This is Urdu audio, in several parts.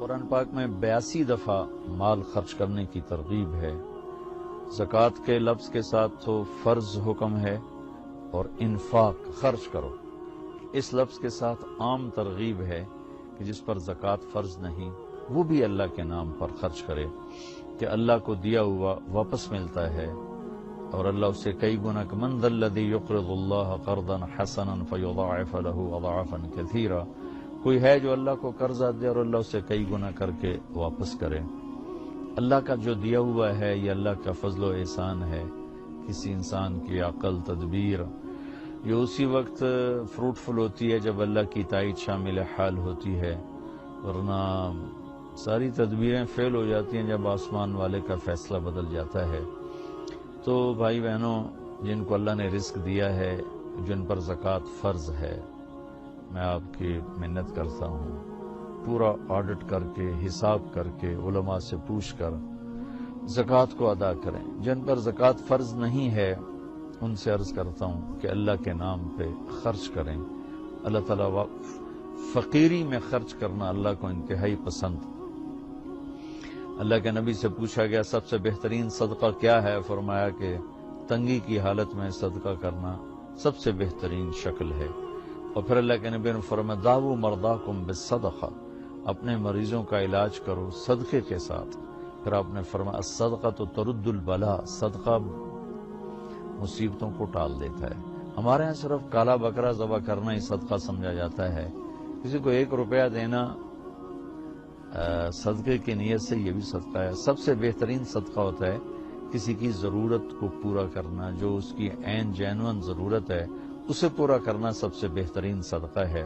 قرآن پاک میں 82 دفعہ مال خرچ کرنے کی ترغیب ہے۔ زکوٰۃ کے لفظ کے ساتھ تو فرض حکم ہے اور انفاق خرچ کرو، اس لفظ کے ساتھ عام ترغیب ہے کہ جس پر زکوٰۃ فرض نہیں وہ بھی اللہ کے نام پر خرچ کرے، کہ اللہ کو دیا ہوا واپس ملتا ہے اور اللہ اسے کئی گنا من ذا الذی یقرض اللہ قرضا حسنا فیضاعف له اضعافا کثیرا، کوئی ہے جو اللہ کو قرضہ دے اور اللہ اسے کئی گنا کر کے واپس کرے۔ اللہ کا جو دیا ہوا ہے یہ اللہ کا فضل و احسان ہے۔ کسی انسان کی عقل تدبیر یہ اسی وقت فروٹفل ہوتی ہے جب اللہ کی تائید شامل حال ہوتی ہے، ورنہ ساری تدبیریں فیل ہو جاتی ہیں جب آسمان والے کا فیصلہ بدل جاتا ہے۔ تو بھائی بہنوں، جن کو اللہ نے رزق دیا ہے، جن پر زکوٰۃ فرض ہے، میں آپ کی منت کرتا ہوں پورا آڈٹ کر کے حساب کر کے علماء سے پوچھ کر زکوٰۃ کو ادا کریں۔ جن پر زکوٰۃ فرض نہیں ہے ان سے عرض کرتا ہوں کہ اللہ کے نام پہ خرچ کریں۔ اللہ تعالیٰ فقیری میں خرچ کرنا اللہ کو انتہائی پسند۔ اللہ کے نبی سے پوچھا گیا سب سے بہترین صدقہ کیا ہے؟ فرمایا کہ تنگی کی حالت میں صدقہ کرنا سب سے بہترین شکل ہے۔ اور پھر اللہ کے نبی نے فرمایا داؤ مرضاکم بالصدقہ، اپنے مریضوں کا علاج کرو صدقے کے ساتھ۔ پھر آپ نے فرمایا الصدقہ تو ترد البلا، صدقہ مصیبتوں کو ٹال دیتا ہے۔ ہمارے ہاں صرف کالا بکرا ذبح کرنا ہی صدقہ سمجھا جاتا ہے، کسی کو 1 روپیہ دینا صدقے کی نیت سے یہ بھی صدقہ ہے۔ سب سے بہترین صدقہ ہوتا ہے کسی کی ضرورت کو پورا کرنا، جو اس کی عین جینون ضرورت ہے اسے پورا کرنا سب سے بہترین صدقہ ہے۔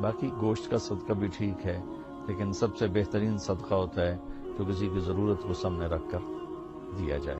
باقی گوشت کا صدقہ بھی ٹھیک ہے، لیکن سب سے بہترین صدقہ ہوتا ہے جو کسی کی ضرورت کو سامنے رکھ کر دیا جائے۔